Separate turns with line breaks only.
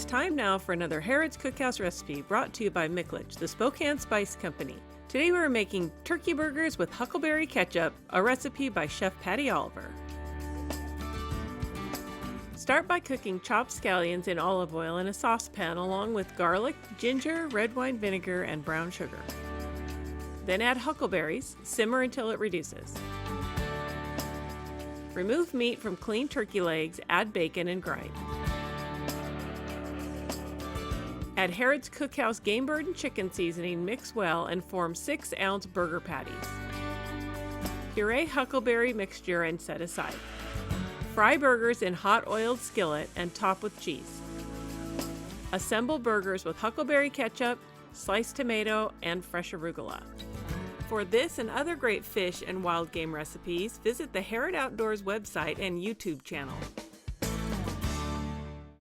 It's time now for another Harrod's Cookhouse recipe brought to you by Mickledge, the Spokane Spice Company. Today we're making turkey burgers with Huckleberry ketchup, a recipe by Chef Patty Oliver. Start by cooking chopped scallions in olive oil in a saucepan along with garlic, ginger, red wine vinegar, and brown sugar. Then add huckleberries, simmer until it reduces. Remove meat from clean turkey legs, add bacon, and grind. Add Harrod's Cookhouse Game Bird and Chicken seasoning, mix well, and form 6-ounce burger patties. Puree huckleberry mixture and set aside. Fry burgers in hot oiled skillet and top with cheese. Assemble burgers with huckleberry ketchup, sliced tomato, and fresh arugula. For this and other great fish and wild game recipes, visit the Harrod Outdoors website and YouTube channel.